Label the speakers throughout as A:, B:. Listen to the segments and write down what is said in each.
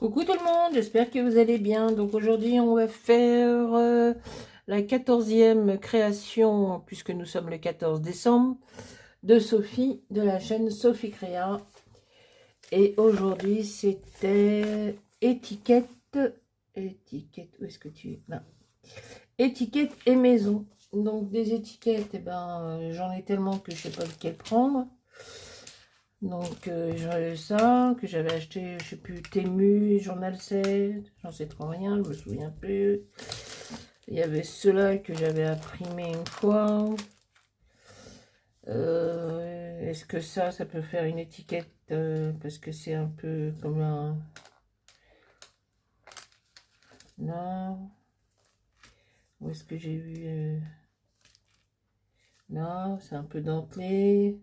A: Coucou tout le monde, j'espère que vous allez bien. Donc aujourd'hui, on va faire la 14e création, puisque nous sommes le 14 décembre, de Sophie, de la chaîne Sophie Créa. Et aujourd'hui, c'était étiquette, où est-ce que tu es? Là. Étiquette et maison. Donc des étiquettes, eh ben, j'en ai tellement que je sais pas lequel prendre. Donc j'avais ça, que j'avais acheté, je sais plus, Temu, Journal 7, j'en sais trop rien, je me souviens plus. Il y avait ceux-là que j'avais imprimé une fois. Est-ce que ça peut faire une étiquette parce que c'est un peu comme un... Non. Où est-ce que j'ai vu Non, c'est un peu dentelé.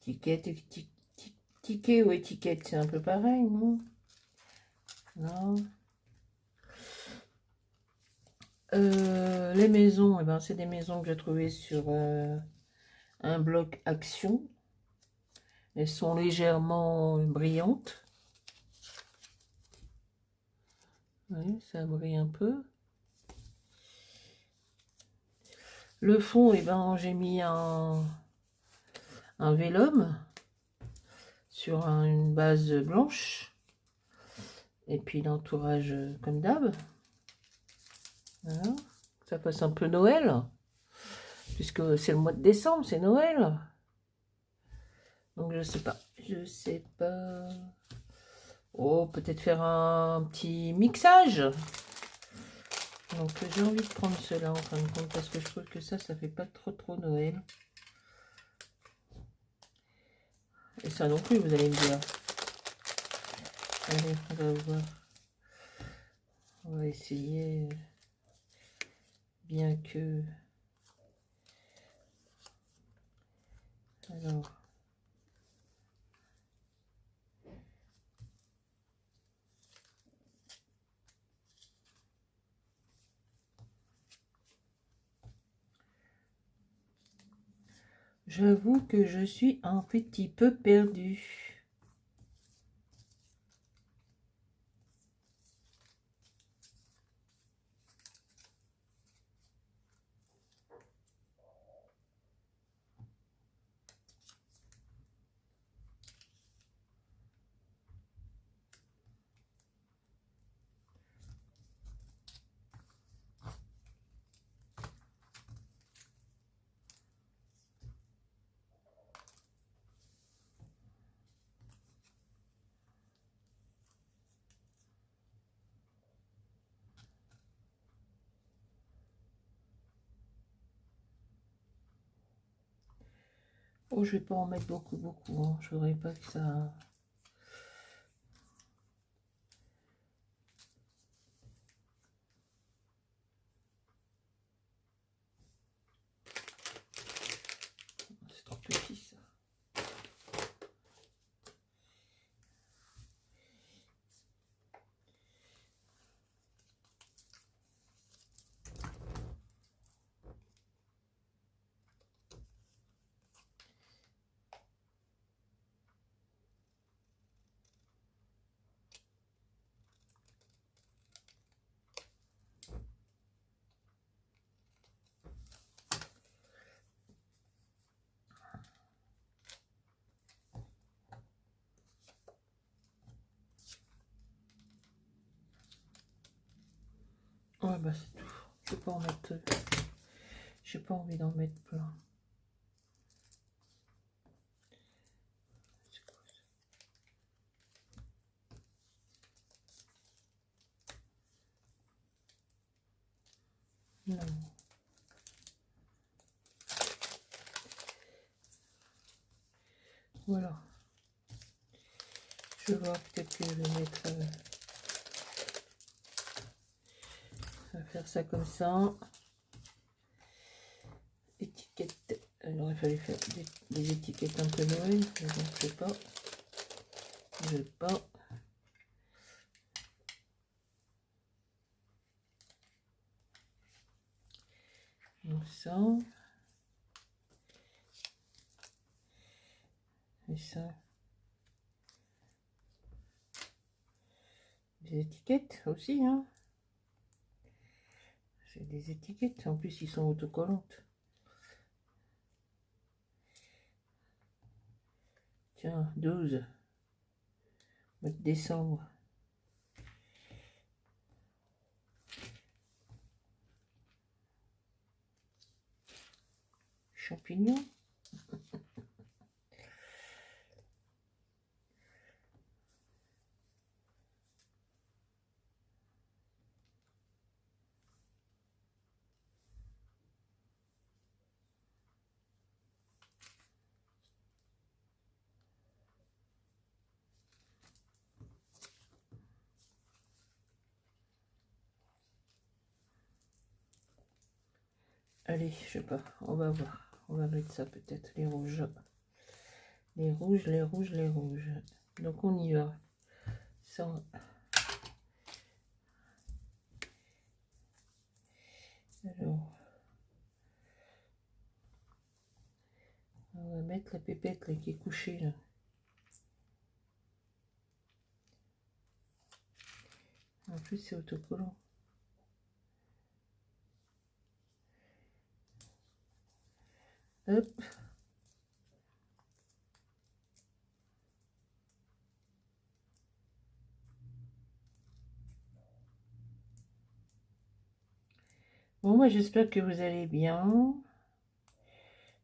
A: Étiquette, ticket ou étiquette, c'est un peu pareil, non? Non. Les maisons, eh ben, c'est des maisons que j'ai trouvées sur un blog Action. Elles sont légèrement brillantes. Oui, ça brille un peu. Le fond, eh ben, j'ai mis un vélum sur une base blanche. Et puis l'entourage comme d'hab. Voilà. Ça passe un peu Noël. Puisque c'est le mois de décembre, c'est Noël. Donc je sais pas. Je sais pas. Oh, peut-être faire un petit mixage. Donc j'ai envie de prendre cela en fin de compte parce que je trouve que ça fait pas trop Noël. Et ça non plus, vous allez me dire. Allez, on va voir. On va essayer. Bien que... Alors... J'avoue que je suis un petit peu perdue. Oh, je vais pas en mettre beaucoup. Hein. Je voudrais pas que ça... C'est trop petit ça. Ouais, bah c'est tout. Je vais pas en mettre... J'ai pas envie d'en mettre plein. Non. Voilà. Je vais voir peut-être que je vais mettre... on va faire ça comme ça. Étiquette. Alors il fallait faire des étiquettes un peu Noël. Mais bon, je sais pas. Je vais pas. Donc ça. Et ça. des étiquettes aussi, hein. C'est des étiquettes. En plus, ils sont autocollantes. Tiens, 12. Mois de décembre. Champignons. Allez, je sais pas, on va voir. On va mettre ça peut-être, les rouges. Les rouges, les rouges, les rouges. Donc on y va. Ça, alors, on va mettre la pépette là, qui est couchée là. En plus, c'est autocollant. Hop. Bon, moi, j'espère que vous allez bien.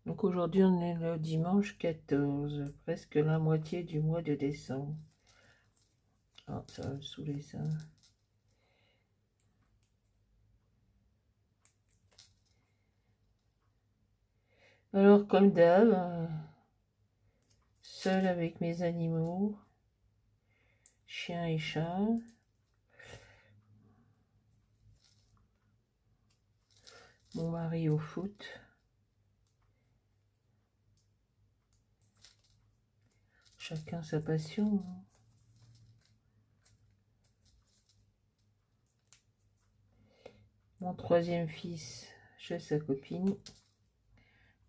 A: Donc, aujourd'hui, on est le dimanche 14, presque la moitié du mois de décembre. Ah, ça va me saouler, ça. Alors, comme d'hab, seul avec mes animaux, chiens et chats. Mon mari au foot. Chacun sa passion. Mon troisième fils chez sa copine.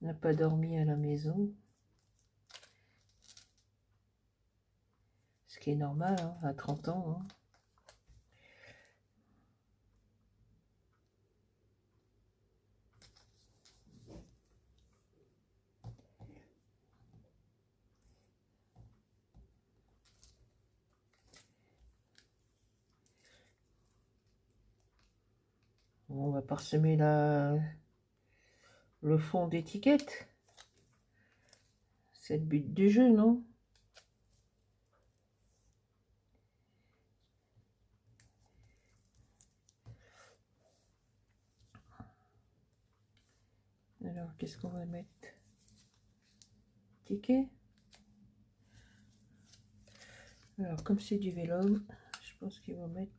A: N'a pas dormi à la maison. Ce qui est normal, hein, à 30 ans. Hein. On va parsemer le fond d'étiquette. C'est le but du jeu, non? Alors, qu'est-ce qu'on va mettre? Ticket. Alors, comme c'est du vélum, je pense qu'il va mettre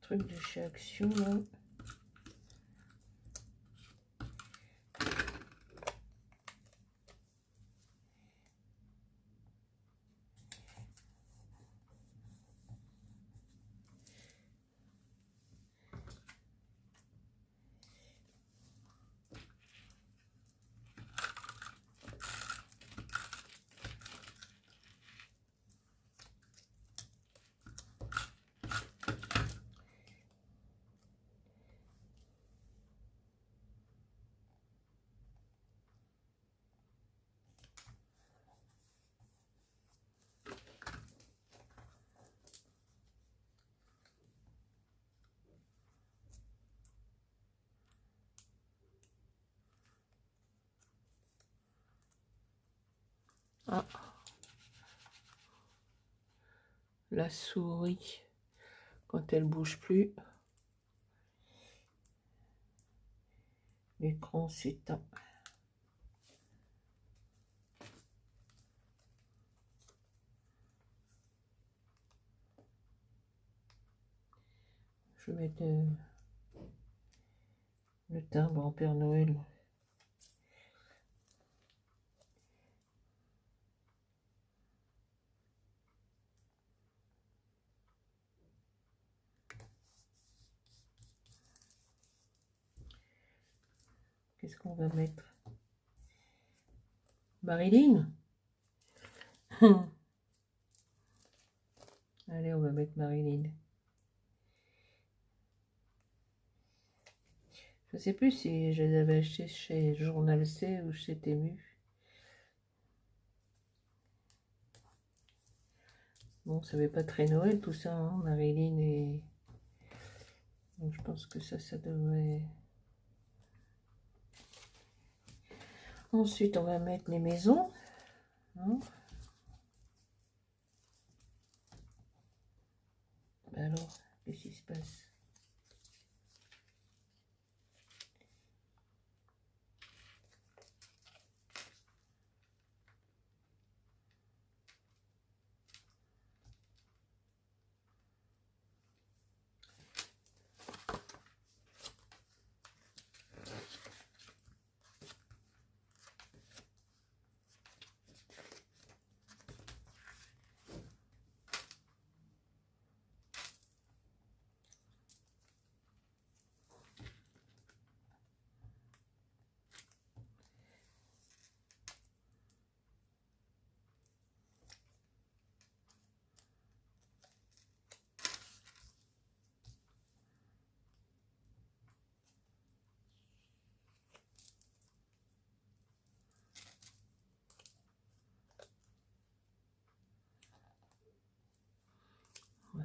A: truc de chez Action, là. Ah, la souris, quand elle bouge plus, l'écran s'éteint. Je vais mettre le timbre en Père Noël. Qu'est-ce qu'on va mettre? Marilyn. Allez, on va mettre Marilyn. Je sais plus si je les avais achetés chez Journal C ou chez Temu. Bon, ça fait pas très Noël tout ça, hein, Marilyn et... Donc je pense que ça devrait... Ensuite, on va mettre les maisons. Hein. Bah alors, qu'est-ce qui se passe?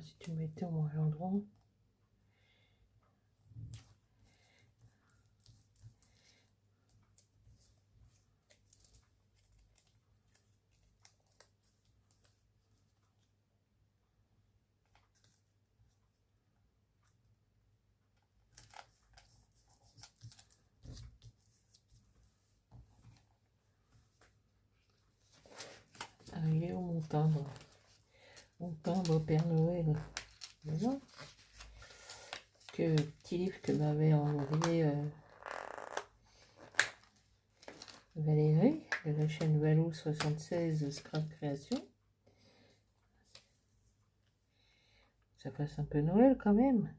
A: Si tu le mettais au moins à l'endroit. Ah, il est où mon timbre? Mon timbre Père Noël. Voilà. Que petit livre que m'avait envoyé Valérie de la chaîne Valou 76 Scrap Création. Ça passe un peu Noël quand même.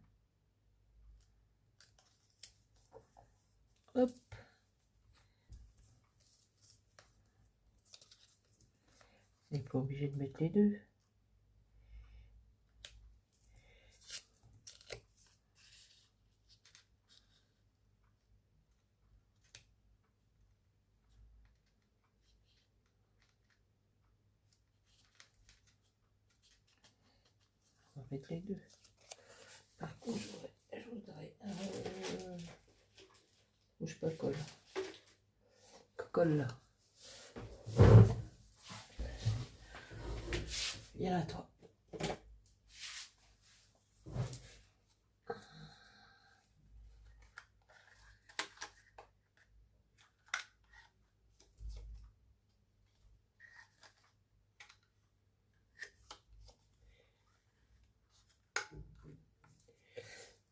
A: Hop. On n'est pas obligé de mettre les deux. On va mettre les deux. Par contre, je voudrais bouge pas, colle. Colle là. Viens là, toi.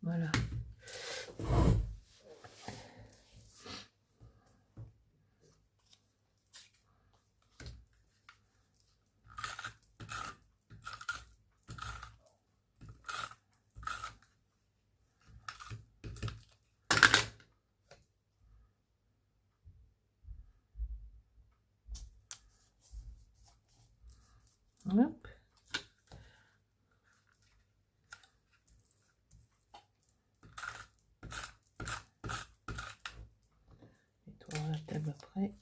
A: Voilà. Hop. Et toi la table après.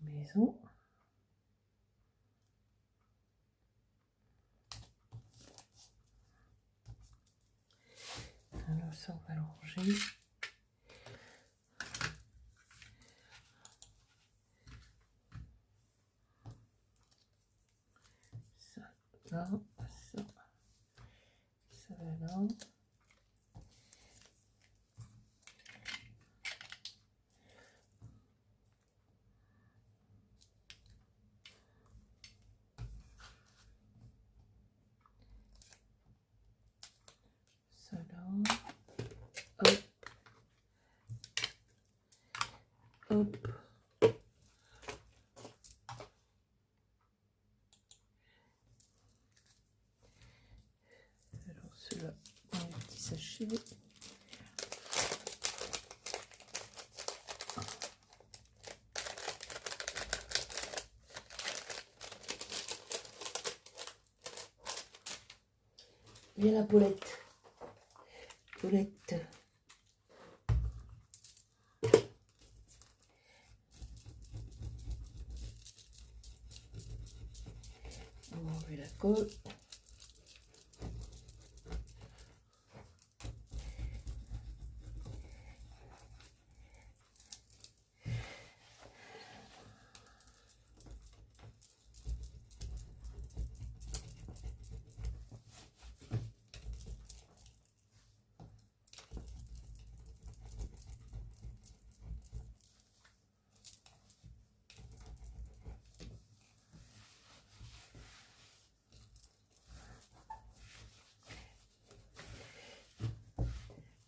A: Maison. Alors ça on va le ranger. Là, ça va là. Ça là. Hop. Hop. Alors ceux-là dans les petits sachets. Viens la Paulette. Paulette. On va enlever la colle.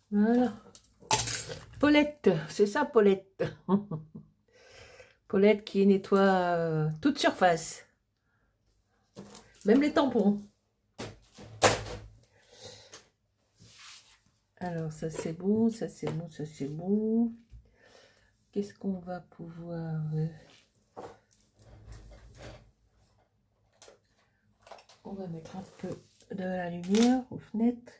A: Voilà. Paulette, c'est ça Paulette. Paulette qui nettoie toute surface. Même les tampons. Alors ça c'est bon, ça c'est bon, ça c'est bon. Qu'est-ce qu'on va pouvoir... On va mettre un peu de la lumière aux fenêtres.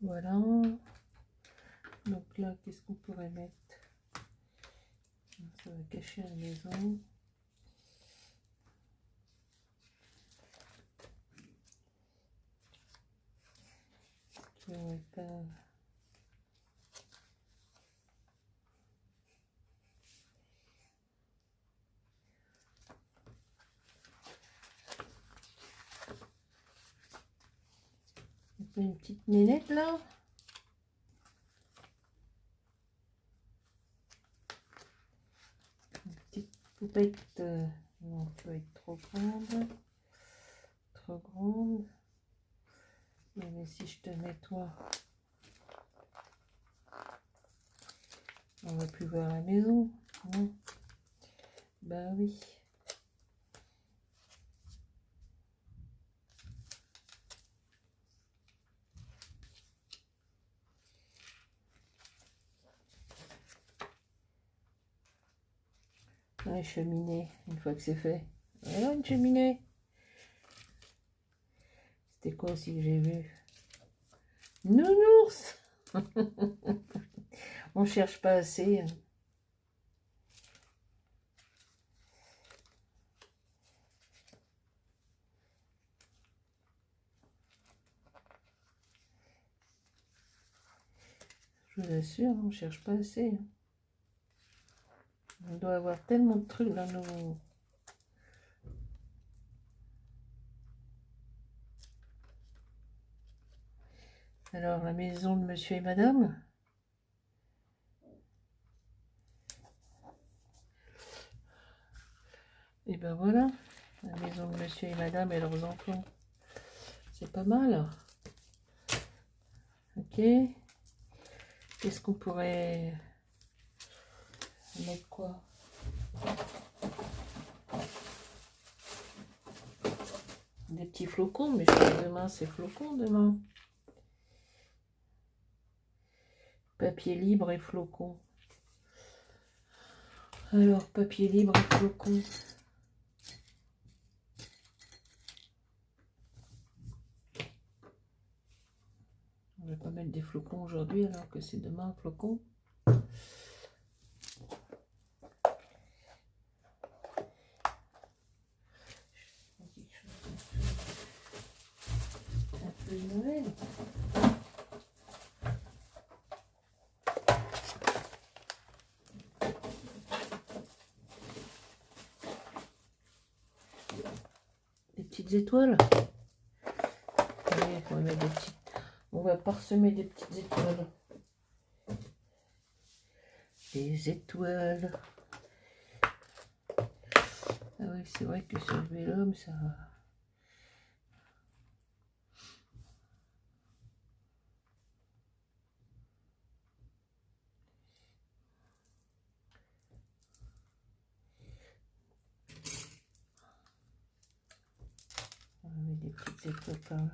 A: Voilà. Donc là, qu'est-ce qu'on pourrait mettre? Ça va cacher la maison. Qui aurait pas... Une petite nénette là. Une petite poupette. Non, ça va être trop grande. Trop grande. Mais si je te mets toi, on va plus voir la maison. Non. Bah oui. Ouais, cheminée, une fois que c'est fait. Voilà une cheminée. C'était quoi aussi que j'ai vu? Nounours. On cherche pas assez. Je vous assure, on cherche pas assez. On doit avoir tellement de trucs dans nos... Alors, la maison de monsieur et madame. Et ben voilà, la maison de monsieur et madame et leurs enfants. C'est pas mal. Ok. Qu'est-ce qu'on pourrait mettre quoi? Des petits flocons, mais je crois que demain c'est flocons demain. Papier libre et flocons. Alors, papier libre et flocons. On va pas mettre des flocons aujourd'hui alors que c'est demain un flocon. Un peu de Noël. Des petites étoiles. Allez, on va mettre des petites. On va parsemer des petites étoiles. Des étoiles. Ah oui, c'est vrai que sur le vélo, ça... On va mettre des petites étoiles par là.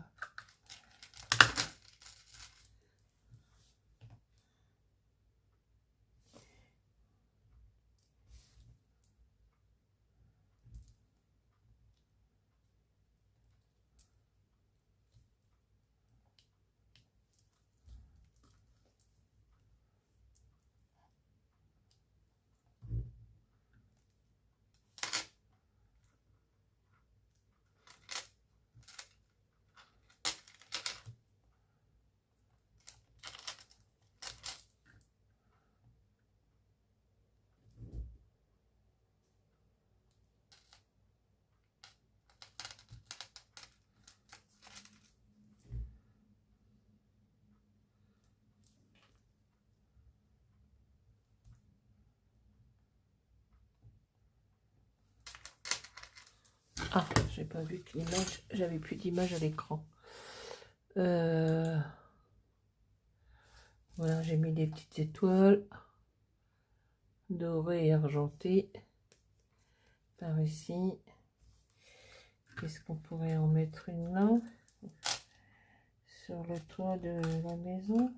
A: Ah, j'ai pas vu que l'image, j'avais plus d'image à l'écran. Voilà, j'ai mis des petites étoiles dorées et argentées par ici. Qu'est-ce qu'on pourrait en mettre une là sur le toit de la maison?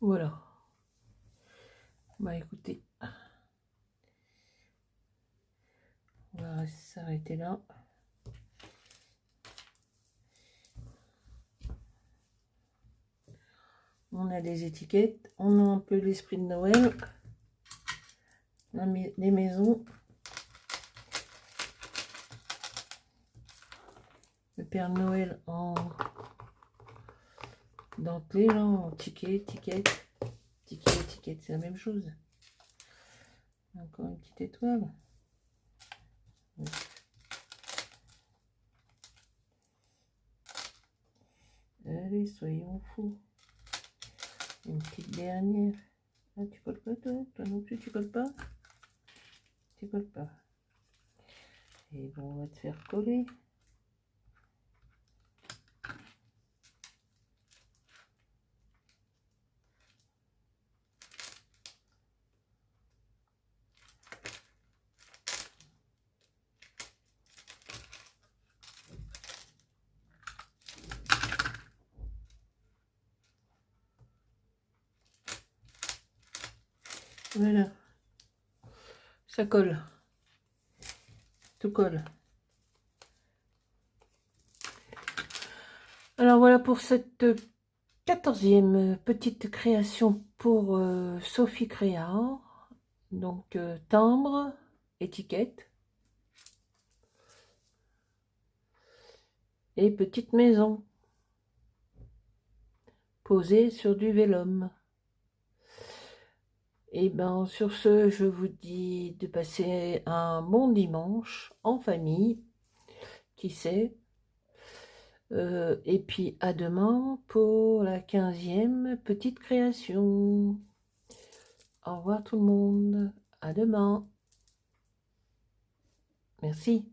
A: Voilà. Bah écoutez, on va s'arrêter là. On a des étiquettes, on a un peu l'esprit de Noël, les maisons, le Père Noël en dentelé, là, en étiquette, c'est la même chose. Encore une petite étoile. Allez, soyons fous. Une petite dernière. Ah, tu colles pas, toi? Toi non plus, tu colles pas? Tu colles pas. Et bon, on va te faire coller. Voilà. Ça colle. Tout colle. Alors voilà pour cette 14e petite création pour Sophie Créa. Donc timbre, étiquette et petite maison posée sur du vélum. Et ben sur ce, je vous dis de passer un bon dimanche en famille, qui sait. Et puis à demain pour la 15e petite création. Au revoir tout le monde, à demain. Merci.